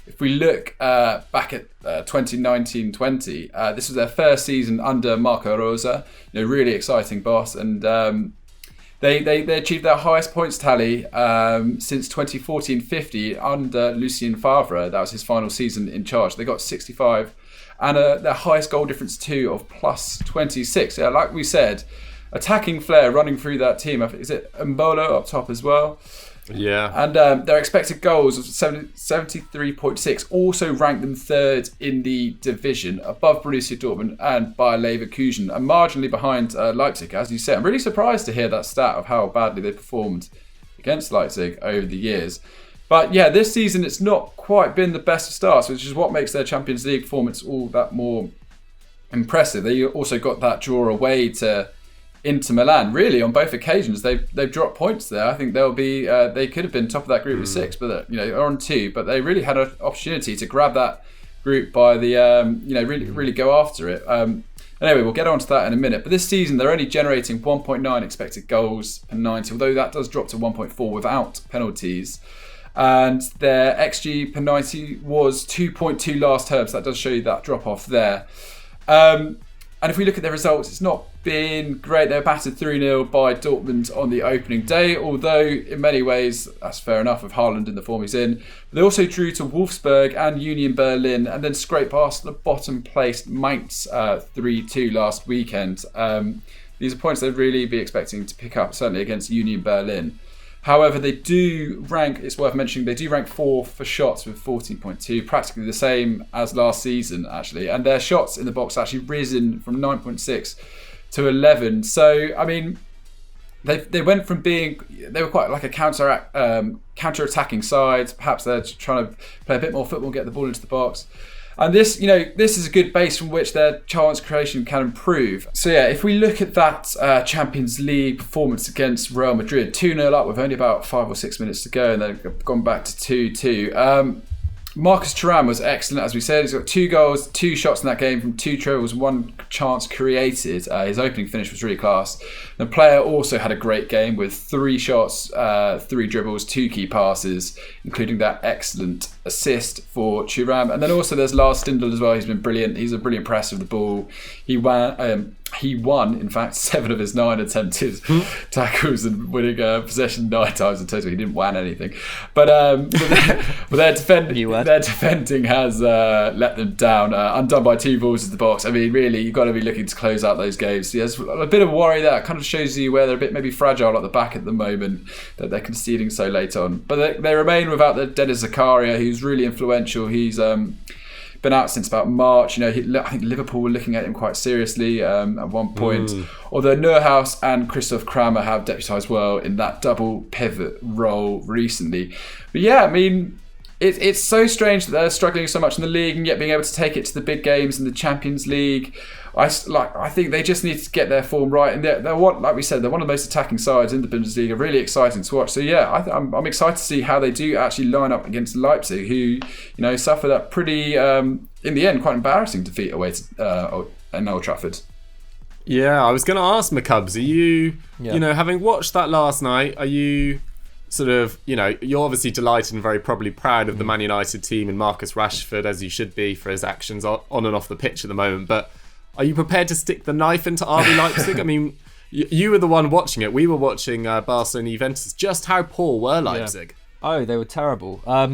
If we look back at 2019-20, this was their first season under Marco Rosa, really exciting boss, and they achieved their highest points tally since 2014-15 under Lucien Favre. That was his final season in charge. They got 65 and their highest goal difference too of plus 26. Yeah, like we said, attacking flair running through that team. Is it Mbolo up top as well? Yeah. And their expected goals of 73.6 also ranked them 3rd in the division, above Borussia Dortmund and Bayer Leverkusen, and marginally behind Leipzig, as you said. I'm really surprised to hear that stat of how badly they performed against Leipzig over the years. But yeah, this season it's not quite been the best of starts, which is what makes their Champions League performance all that more impressive. They also got that draw away to Inter Milan. Really, on both occasions, they've dropped points there. I think they'll be. They could have been top of that group with 6, but are on 2. But they really had an opportunity to grab that group by the really go after it. Anyway, we'll get on to that in a minute. But this season, they're only generating 1.9 expected goals per 90, although that does drop to 1.4 without penalties. And their XG per 90 was 2.2 last term, so that does show you that drop off there. And if we look at their results, it's not been great. They were battered 3-0 by Dortmund on the opening day, although in many ways that's fair enough with Haaland in the form he's in. They also drew to Wolfsburg and Union Berlin and then scraped past the bottom placed Mainz 3-2 last weekend. These are points they'd really be expecting to pick up, certainly against Union Berlin. However, they do rank, it's worth mentioning, they do rank 4th for shots with 14.2, practically the same as last season, actually. And their shots in the box actually risen from 9.6 to 11. So, I mean, they went from being, they were quite like a counter-attacking side. Perhaps they're trying to play a bit more football and get the ball into the box. And this is a good base from which their chance creation can improve. So yeah, if we look at that Champions League performance against Real Madrid, 2-0 up with only about 5 or 6 minutes to go, and they've gone back to 2-2. Marcus Thuram was excellent, as we said. He's got 2 goals, 2 shots in that game from 2 dribbles, 1 chance created. His opening finish was really class. The player also had a great game with 3 shots, 3 dribbles, 2 key passes, including that excellent assist for Thuram. And then also there's Lars Stindl as well. He's been brilliant. He's a brilliant presser of the ball. He won, in fact, 7 of his 9 attempted tackles and winning possession 9 times in total. He didn't win anything. But their defending has let them down. Undone by 2 balls in the box. I mean, really, you've got to be looking to close out those games. There's a bit of worry there. It kind of shows you where they're a bit maybe fragile at the back at the moment, that they're conceding so late on. But they remain without the Dennis Zakaria, who's really influential. He's been out since about March. I think Liverpool were looking at him quite seriously at one point. Although Neuhaus and Christoph Kramer have deputised well in that double pivot role recently. But yeah, I mean, it's so strange that they're struggling so much in the league and yet being able to take it to the big games in the Champions League. I think they just need to get their form right, and they're like we said, they're one of the most attacking sides in the Bundesliga. Really exciting to watch. So yeah, I'm excited to see how they do actually line up against Leipzig, who suffered that pretty in the end quite embarrassing defeat away to in Old Trafford. Yeah, I was going to ask McCubs, are you, Yeah. you know, having watched that last night, are you sort of, you know, you're obviously delighted and very probably proud of the Man United team and Marcus Rashford, as you should be for his actions on and off the pitch at the moment, but are you prepared to stick the knife into RB Leipzig? I mean, you were the one watching it. We were watching Barcelona Juventus. Just how poor were Leipzig? Oh, they were terrible. I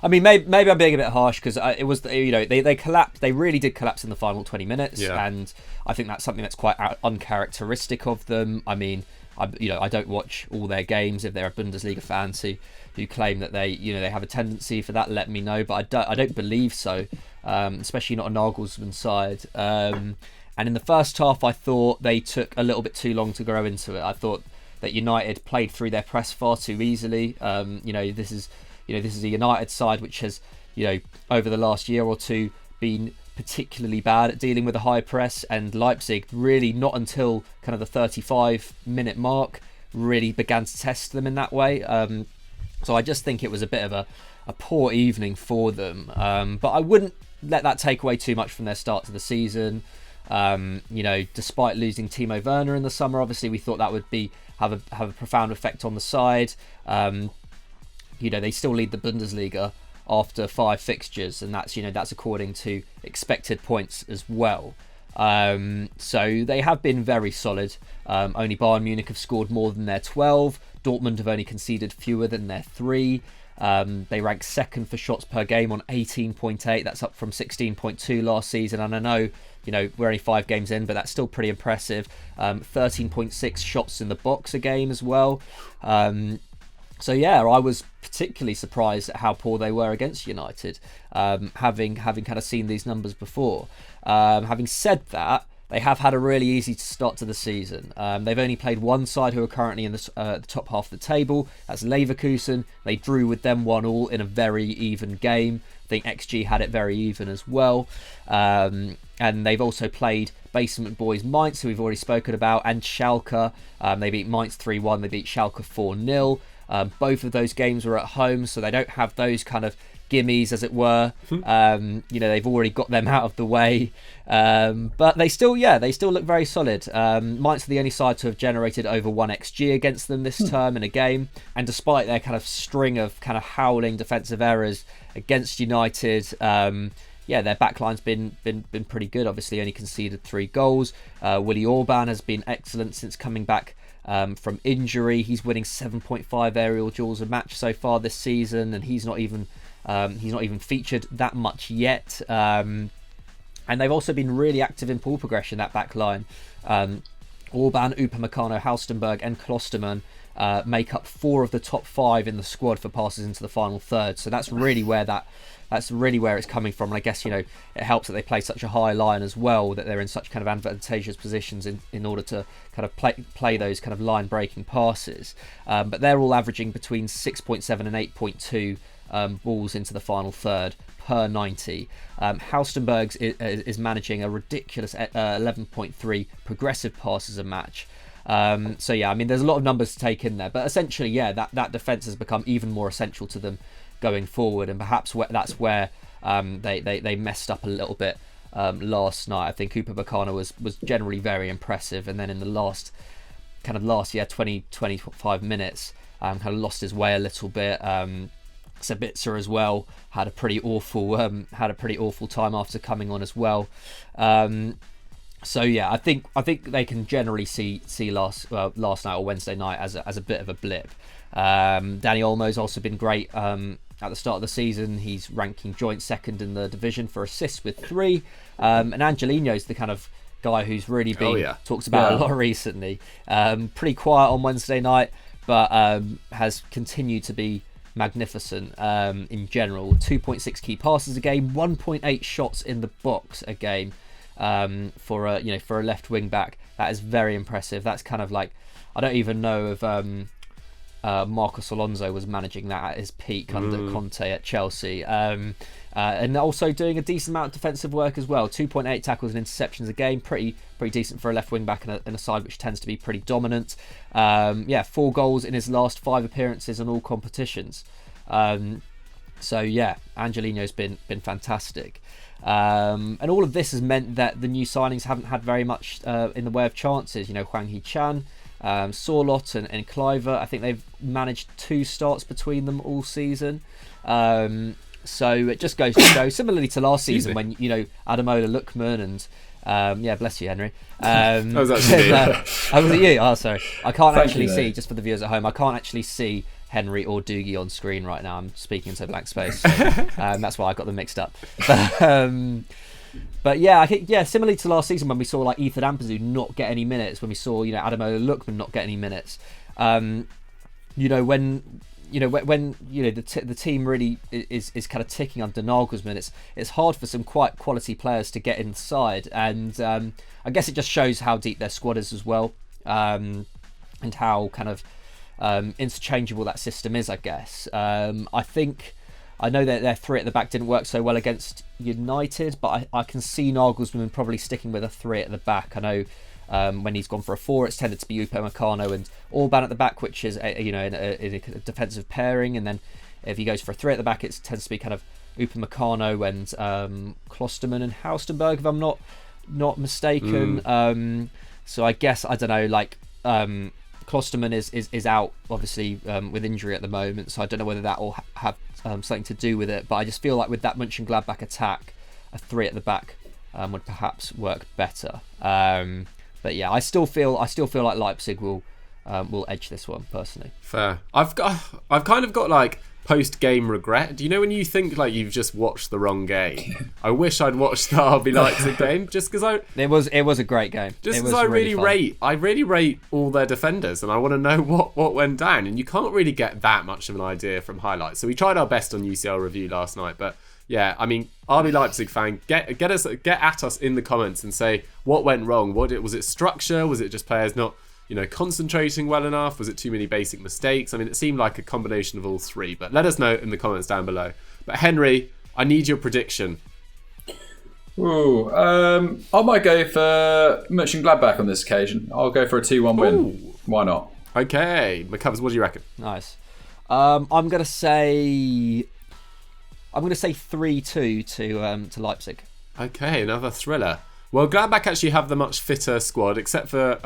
mean, maybe I'm being a bit harsh because it was, you know, they collapsed. They really did collapse in the final 20 minutes, and I think that's something that's quite uncharacteristic of them. I mean, I don't watch all their games. If there are Bundesliga fans who claim that they have a tendency for that, let me know. But I don't believe so, especially not a Nagelsmann side. And in the first half, I thought they took a little bit too long to grow into it. I thought that United played through their press far too easily. This is a United side which has, over the last year or two been particularly bad at dealing with a high press, and Leipzig really not until kind of the 35-minute mark really began to test them in that way. So I just think it was a bit of a poor evening for them. But I wouldn't let that take away too much from their start to the season. Despite losing Timo Werner in the summer, obviously we thought that would have a profound effect on the side. They still lead the Bundesliga after 5 fixtures, and that's according to expected points as well. So they have been very solid. Only Bayern Munich have scored more than their 12. Dortmund have only conceded fewer than their 3. They rank second for shots per game on 18.8. That's up from 16.2 last season. And I know, we're only 5 games in, but that's still pretty impressive. 13.6 shots in the box a game as well. So yeah, I was particularly surprised at how poor they were against United, having kind of seen these numbers before. Having said that, they have had a really easy start to the season. They've only played one side who are currently in the top half of the table. That's Leverkusen. They drew with them 1-1 in a very even game. I think XG had it very even as well. And they've also played basement boys Mainz, who we've already spoken about, and Schalke. They beat Mainz 3-1. They beat Schalke 4-0. Both of those games were at home, so they don't have those kind of gimmies, as it were. They've already got them out of the way, but they still look very solid. Mainz are the only side to have generated over 1 XG against them this term in a game, and despite their kind of string of kind of howling defensive errors against United, their backline's been pretty good. Obviously, only conceded 3 goals. Willy Orban has been excellent since coming back from injury. He's winning 7.5 aerial duels a match so far this season, and he's not even featured that much yet. And they've also been really active in ball progression, that back line. Orban, Upamecano, Halstenberg and Klostermann make up 4 of the top 5 in the squad for passes into the final third. So that's really where it's coming from. And I guess, it helps that they play such a high line as well, that they're in such kind of advantageous positions in order to kind of play those kind of line breaking passes. But they're all averaging between 6.7 and 8.2 balls into the final third per 90. Halstenberg is managing a ridiculous 11.3 progressive passes a match. There's a lot of numbers to take in there, but essentially, that defence has become even more essential to them going forward, and perhaps that's where they messed up a little bit last night. I think Upamecano was generally very impressive, and then in the last 20-25 minutes, kind of lost his way a little bit. Sabitzer as well had a pretty awful time after coming on as well. I think they can generally see last night or Wednesday night as a bit of a blip. Dani Olmo's also been great at the start of the season. He's ranking joint second in the division for assists with 3. And Angelino's the kind of guy who's really been talked about a lot recently. Pretty quiet on Wednesday night, but has continued to be magnificent in general. 2.6 key passes a game, 1.8 shots in the box a game. For a left wing back, that is very impressive. That's kind of like, I don't even know if Marcos Alonso was managing that at his peak under Conte at Chelsea. And also doing a decent amount of defensive work as well. 2.8 tackles and interceptions a game, pretty decent for a left wing back in a side which tends to be pretty dominant. 4 goals in his last 5 appearances in all competitions. So yeah, Angelino's been fantastic. And all of this has meant that the new signings haven't had very much in the way of chances. Hwang Hee-chan, Sorlot and Cliver, I think they've managed 2 starts between them all season. So it just goes to show, similarly to last season when, Ademola Lookman and bless you, Henry. That was actually was it you? Oh, sorry. I can't actually see, just for the viewers at home, I can't actually see Henry or Doogie on screen right now. I'm speaking into blank space. So, that's why I got them mixed up. But yeah, I think similarly to last season when we saw like Ethan Ampadu not get any minutes, when we saw Ademola Lookman not get any minutes. When the team really is kind of ticking under Nagelsmann, it's hard for some quite quality players to get inside, and I guess it just shows how deep their squad is as well, and how kind of interchangeable that system is, I guess. I know that their 3 at the back didn't work so well against United, but I can see Nagelsmann probably sticking with a 3 at the back. I know when he's gone for a 4, it's tended to be Upamecano and Orban at the back, which is in a defensive pairing, and then if he goes for a 3 at the back, it tends to be kind of Upamecano and Klosterman and Haustenberg, if I'm not mistaken. So I guess, I don't know, like Klosterman is out obviously with injury at the moment, so I don't know whether that will have something to do with it, but I just feel like with that Mönchengladbach attack, a 3 at the back would perhaps work better. But yeah, I still feel like Leipzig will edge this one personally. Fair. I've kind of got like post-game regret. Do you know when you think like you've just watched the wrong game? I wish I'd watched the RB Leipzig game just because it was a great game. Just because I really rate all their defenders, and I want to know what went down, and you can't really get that much of an idea from highlights. So we tried our best on UCL Review last night, but yeah, I mean, RB Leipzig fan, get at us in the comments and say what went wrong. Was it structure? Was it just players not concentrating well enough? Was it too many basic mistakes? I mean, it seemed like a combination of all 3, but let us know in the comments down below. But Henry, I need your prediction. Ooh, I might go for Mönchengladbach on this occasion. I'll go for a 2-1 win. Ooh. Why not? Okay, McCovers, what do you reckon? Nice. I'm gonna say 3-2 to Leipzig. Okay, another thriller. Well, Gladbach actually have the much fitter squad, except for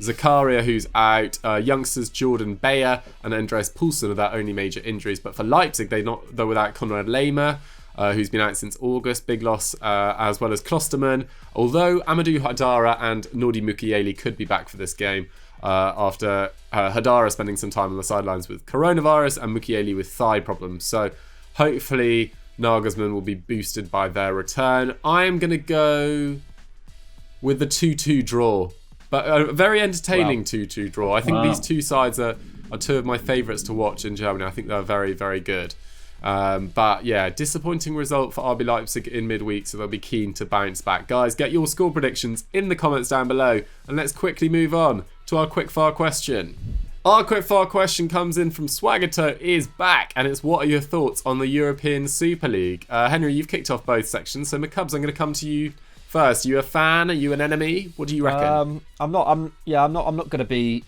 Zakaria, who's out, youngsters Jordan Bayer and Andreas Poulsen are their only major injuries. But for Leipzig, they're without Konrad Lehmer, who's been out since August, big loss, as well as Klosterman. Although Amadou Haidara and Nordi Mukiele could be back for this game after Haidara spending some time on the sidelines with coronavirus and Mukiele with thigh problems. So hopefully Nagelsmann will be boosted by their return. I am going to go with the 2-2 draw, but a very entertaining 2-2 draw. I think these two sides are 2 of my favourites to watch in Germany. I think they're very, very good. But yeah, disappointing result for RB Leipzig in midweek, so they'll be keen to bounce back. Guys, get your score predictions in the comments down below, and let's quickly move on to our quickfire question. Our quickfire question comes in from Swagato is back, and it's what are your thoughts on the European Super League? Henry, you've kicked off both sections, so McCubbs, I'm going to come to you first. Are you a fan? Are you an enemy? What do you reckon? I'm not going to be,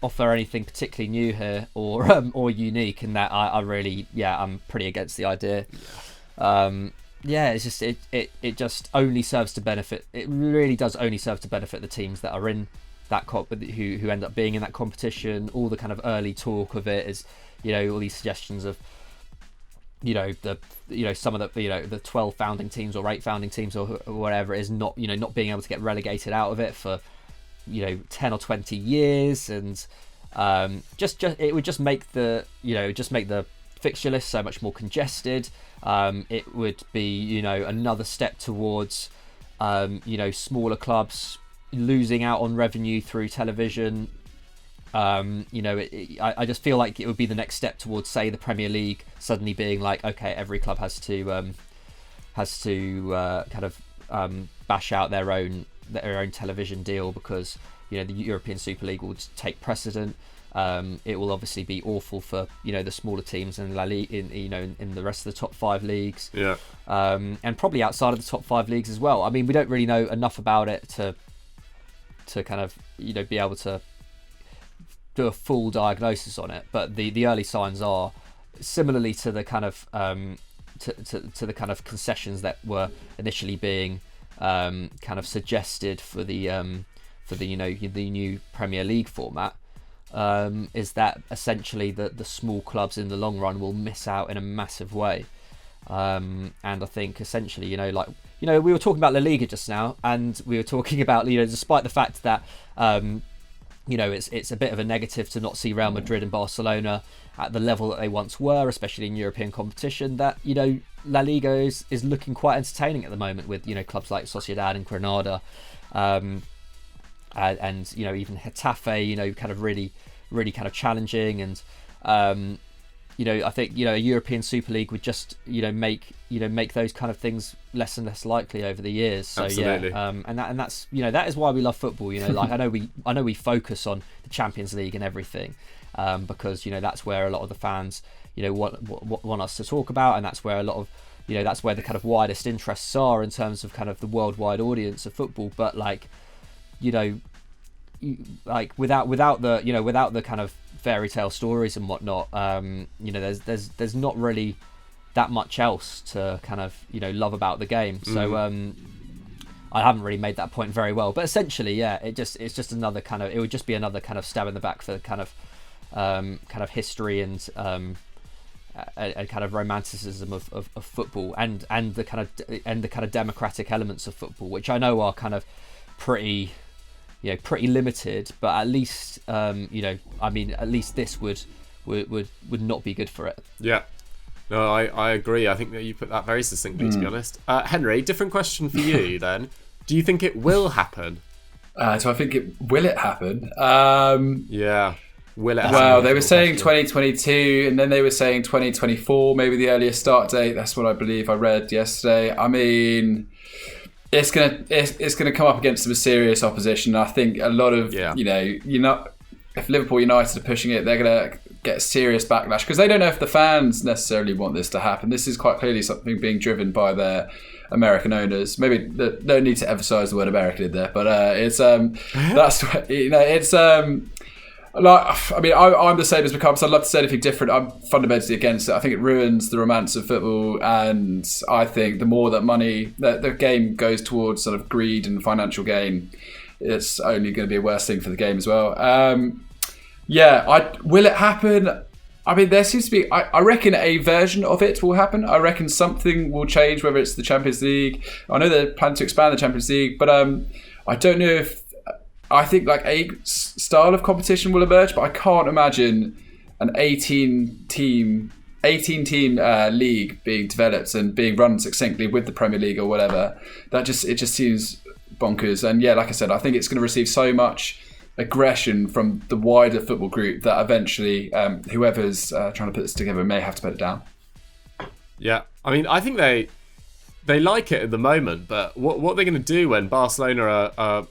offer anything particularly new here or unique in that I'm pretty against the idea. It's just it just only serves to benefit. It really does only serve to benefit the teams that are in that who end up being in that competition. All the kind of early talk of it is, all these suggestions of, some of the 12 founding teams or 8 founding teams or whatever it is not being able to get relegated out of it for 10 or 20 years, and just it would just make the fixture list so much more congested. It would be another step towards smaller clubs losing out on revenue through television. I just feel like it would be the next step towards, say, the Premier League suddenly being like, okay, every club has to bash out their own television deal because the European Super League will just take precedent. It will obviously be awful for the smaller teams in La Liga, in the rest of the top 5 leagues. Yeah. And probably outside of the top 5 leagues as well. I mean, we don't really know enough about it to kind of be able to do a full diagnosis on it, but the early signs are similarly to the kind of to the kind of concessions that were initially being kind of suggested for the the new Premier League format, is that essentially the small clubs in the long run will miss out in a massive way. And I think essentially, we were talking about La Liga just now, and we were talking about, despite the fact that it's a bit of a negative to not see Real Madrid and Barcelona at the level that they once were, especially in European competition, that La Liga is looking quite entertaining at the moment with clubs like Sociedad and Granada, and even Getafe, kind of really kind of challenging, and I think a European Super League would just make those kind of things less and less likely over the years. So Absolutely. and that's that is why we love football. Like I know we focus on the Champions League and everything, because that's where a lot of the fans want us to talk about, and that's where a lot of that's where the kind of widest interests are in terms of kind of the worldwide audience of football. But without the kind of fairy tale stories and whatnot, there's not really that much else to kind of love about the game. So I haven't really made that point very well, but essentially, it's just another kind of, it would just be another kind of stab in the back for kind of history and kind of romanticism of football, and the kind of democratic elements of football, which I know are kind of pretty limited, but at least at least this would not be good for it. Yeah. No, I agree. I think that you put that very succinctly, to be honest. Henry, different question for you then. Do you think it will happen? So I think will it happen? Yeah. Will it happen? Well, they were saying 2022, and then they were saying 2024, maybe the earliest start date. That's what I believe I read yesterday. I mean, it's gonna come up against some serious opposition. I think a lot of if Liverpool United are pushing it, they're gonna get a serious backlash, because they don't know if the fans necessarily want this to happen. This is quite clearly something being driven by their American owners. Maybe they don't need to emphasise the word American in there, but it's that's it's I'm the same as McCarthy, so I'd love to say anything different. I'm fundamentally against it. I think it ruins the romance of football, and I think the more that the game goes towards sort of greed and financial gain, it's only going to be a worse thing for the game as well. Will it happen? I mean, there seems to be, I reckon a version of it will happen. I reckon something will change, whether it's the Champions League. I know they're planning to expand the Champions League, but I don't know if, I think like a style of competition will emerge, but I can't imagine an 18 team league being developed and being run succinctly with the Premier League or whatever. It just seems bonkers. And like I said, I think it's going to receive so much aggression from the wider football group that eventually whoever's trying to put this together may have to put it down. Yeah, I mean, I think they like it at the moment, but what they're going to do when Barcelona are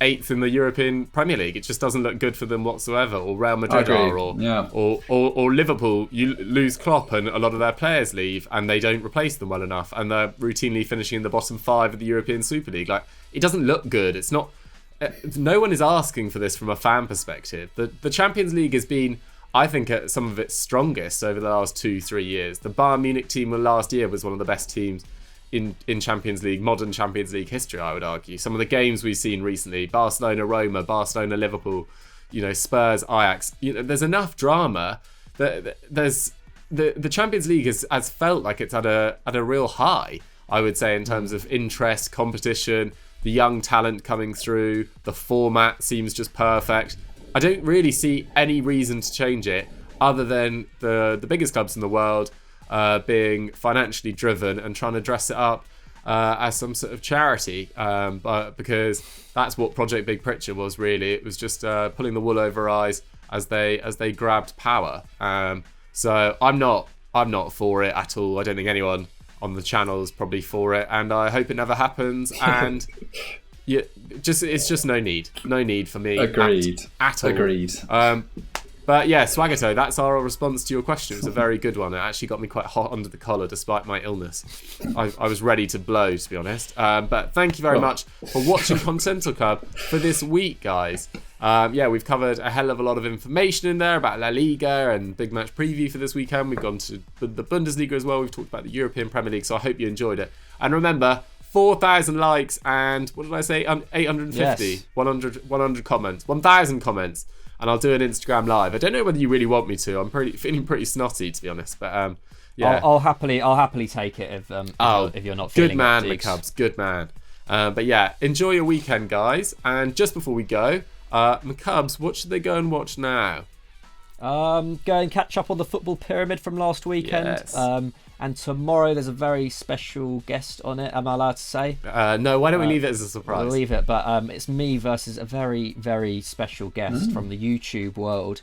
8th in the European Premier League, it just doesn't look good for them whatsoever. Or Real Madrid are, or Liverpool, you lose Klopp and a lot of their players leave and they don't replace them well enough, and they're routinely finishing in the bottom 5 of the European Super League. Like, it doesn't look good. It's not. No one is asking for this from a fan perspective. The Champions League has been, I think, at some of its strongest over the last 2-3 years. The Bayern Munich team last year was one of the best teams in Champions League, modern Champions League history, I would argue. Some of the games we've seen recently, Barcelona, Roma, Barcelona, Liverpool, Spurs, Ajax, there's enough drama that there's the Champions League has felt like it's at a real high, I would say, in terms of interest, competition, the young talent coming through, the format seems just perfect. I don't really see any reason to change it other than the biggest clubs in the world being financially driven and trying to dress it up as some sort of charity, but because that's what Project Big Picture was really. It was just pulling the wool over our eyes as they grabbed power. So I'm not for it at all. I don't think anyone on the channel is probably for it, and I hope it never happens. And it's just no need for me. Agreed. At all. Agreed. But yeah, Swagato, that's our response to your question. It was a very good one. It actually got me quite hot under the collar despite my illness. I was ready to blow, to be honest. But thank you very much for watching Continental Club for this week, guys. Yeah, we've covered a hell of a lot of information in there about La Liga and big match preview for this weekend. We've gone to the Bundesliga as well. We've talked about the European Premier League, so I hope you enjoyed it. And remember, 4,000 likes and, what did I say, 850, Yes. 100 comments, 1,000 comments, and I'll do an Instagram live. I don't know whether you really want me to. I'm feeling pretty snotty, to be honest, but yeah. I'll happily take it if you're not feeling good man, it, McCubs, good man. But yeah, enjoy your weekend, guys. And just before we go, McCubs, what should they go and watch now? Go and catch up on the football pyramid from last weekend. Yes. And tomorrow there's a very special guest on it. Am I allowed to say? No, why don't we leave it as a surprise? I'll leave it, but it's me versus a very, very special guest from the YouTube world.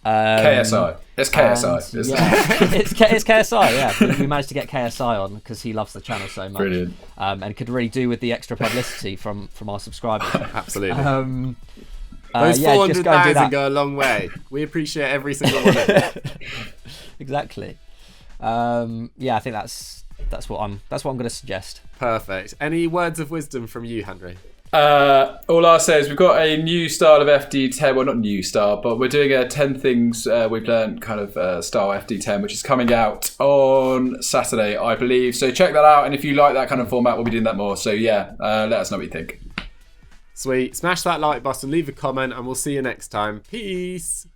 KSI. It's KSI. And, yeah, it's KSI. Yeah, we managed to get KSI on because he loves the channel so much. Brilliant. And could really do with the extra publicity from our subscribers. Absolutely. Those 400,000 go a long way. We appreciate every single one of it. Exactly. I think that's what I'm going to suggest. Perfect. Any words of wisdom from you, Henry? All I'll say is we've got a new style of FD10. Well, not new style, but we're doing a 10 things we've learned kind of style FD10, which is coming out on Saturday, I believe. So check that out. And if you like that kind of format, we'll be doing that more. So yeah, let us know what you think. Sweet. Smash that like button, leave a comment, and we'll see you next time. Peace.